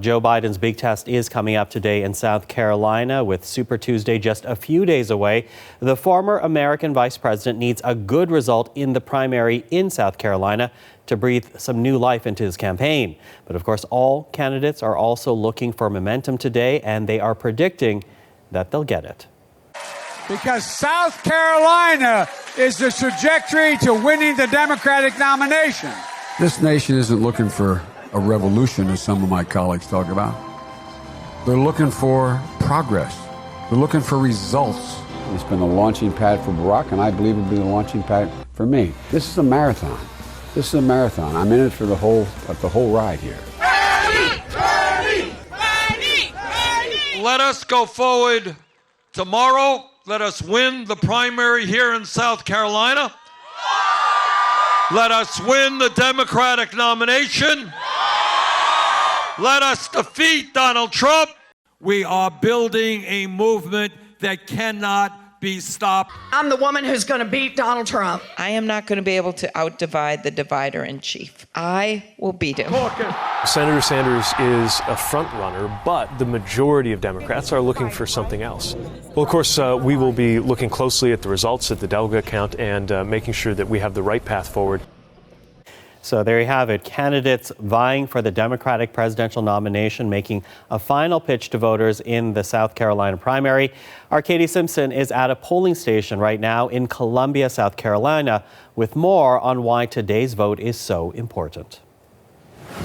Joe Biden's big test is coming up today in South Carolina, with Super Tuesday just a few days away. The former American vice president needs a good result in the primary in South Carolina to breathe some new life into his campaign. But of course, all candidates are also looking for momentum today, and they are predicting that they'll get it. Because South Carolina is the trajectory to winning the Democratic nomination. This nation isn't looking for a revolution, as some of my colleagues talk about. They're looking for progress. They're looking for results. It's been a launching pad for Barack, and I believe it'll be a launching pad for me. This is a marathon. This is a marathon. I'm in it for the whole ride here. Let us go forward tomorrow. Let us win the primary here in South Carolina. Let us win the Democratic nomination. Let us defeat Donald Trump. We are building a movement that cannot be stopped. I'm the woman who's going to beat Donald Trump. I am not going to be able to outdivide the divider in chief. I will beat him. Senator Sanders is a front runner, but the majority of Democrats are looking for something else. Well, of course, we will be looking closely at the results at the delegate count and making sure that we have the right path forward. So there you have it. Candidates vying for the Democratic presidential nomination making a final pitch to voters in the South Carolina primary. Our Katie Simpson is at a polling station right now in Columbia, South Carolina, with more on why today's vote is so important.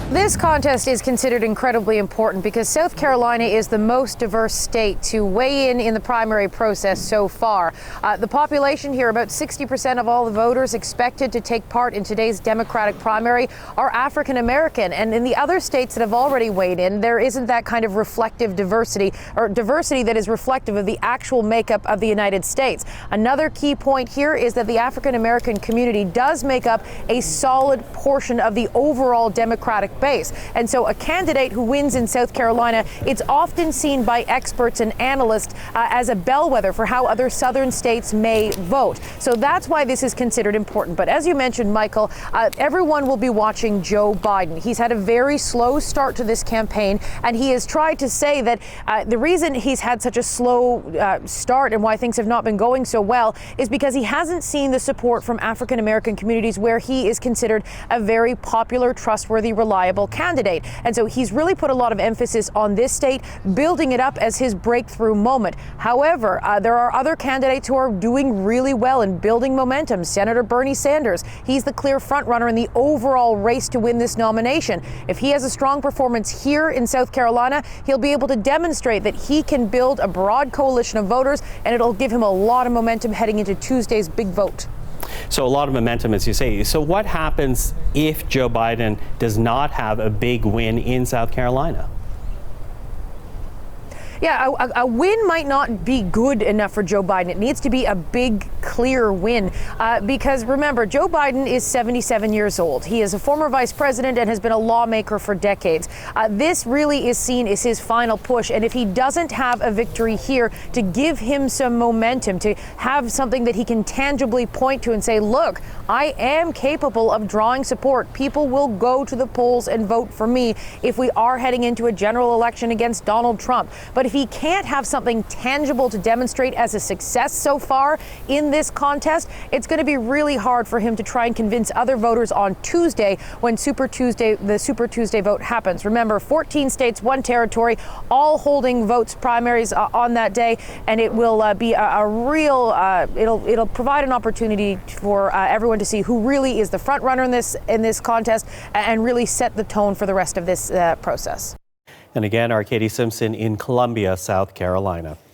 This contest is considered incredibly important because South Carolina is the most diverse state to weigh in the primary process so far. The population here, about 60% of all the voters expected to take part in today's Democratic primary are African American. And in the other states that have already weighed in, there isn't that kind of reflective diversity, or diversity that is reflective of the actual makeup of the United States. Another key point here is that the African American community does make up a solid portion of the overall Democratic base. And so a candidate who wins in South Carolina, it's often seen by experts and analysts as a bellwether for how other southern states may vote. So that's why this is considered important. But as you mentioned, Michael, everyone will be watching Joe Biden. He's had a very slow start to this campaign, and he has tried to say that the reason he's had such a slow start and why things have not been going so well is because he hasn't seen the support from African American communities, where he is considered a very popular, trustworthy, reliable candidate. And so he's really put a lot of emphasis on this state, building it up as his breakthrough moment. However, there are other candidates who are doing really well and building momentum. Senator Bernie Sanders, he's the clear frontrunner in the overall race to win this nomination. If he has a strong performance here in South Carolina, he'll be able to demonstrate that he can build a broad coalition of voters, and it'll give him a lot of momentum heading into Tuesday's big vote. So a lot of momentum, as you say. So what happens if Joe Biden does not have a big win in South Carolina? Yeah, a win might not be good enough for Joe Biden. It needs to be a big, clear win because, remember, Joe Biden is 77 years old. He is a former vice president and has been a lawmaker for decades. This really is seen as his final push. And if he doesn't have a victory here to give him some momentum, to have something that he can tangibly point to and say, look, I am capable of drawing support. People will go to the polls and vote for me if we are heading into a general election against Donald Trump. But if he can't have something tangible to demonstrate as a success so far in this contest, it's going to be really hard for him to try and convince other voters on Tuesday when the Super Tuesday vote happens. Remember, 14 states, 1 territory, all holding primaries on that day, and it will be a real, it'll provide an opportunity for everyone to see who really is the front runner in this contest and really set the tone for the rest of this process. And again, our Katie Simpson in Columbia, South Carolina.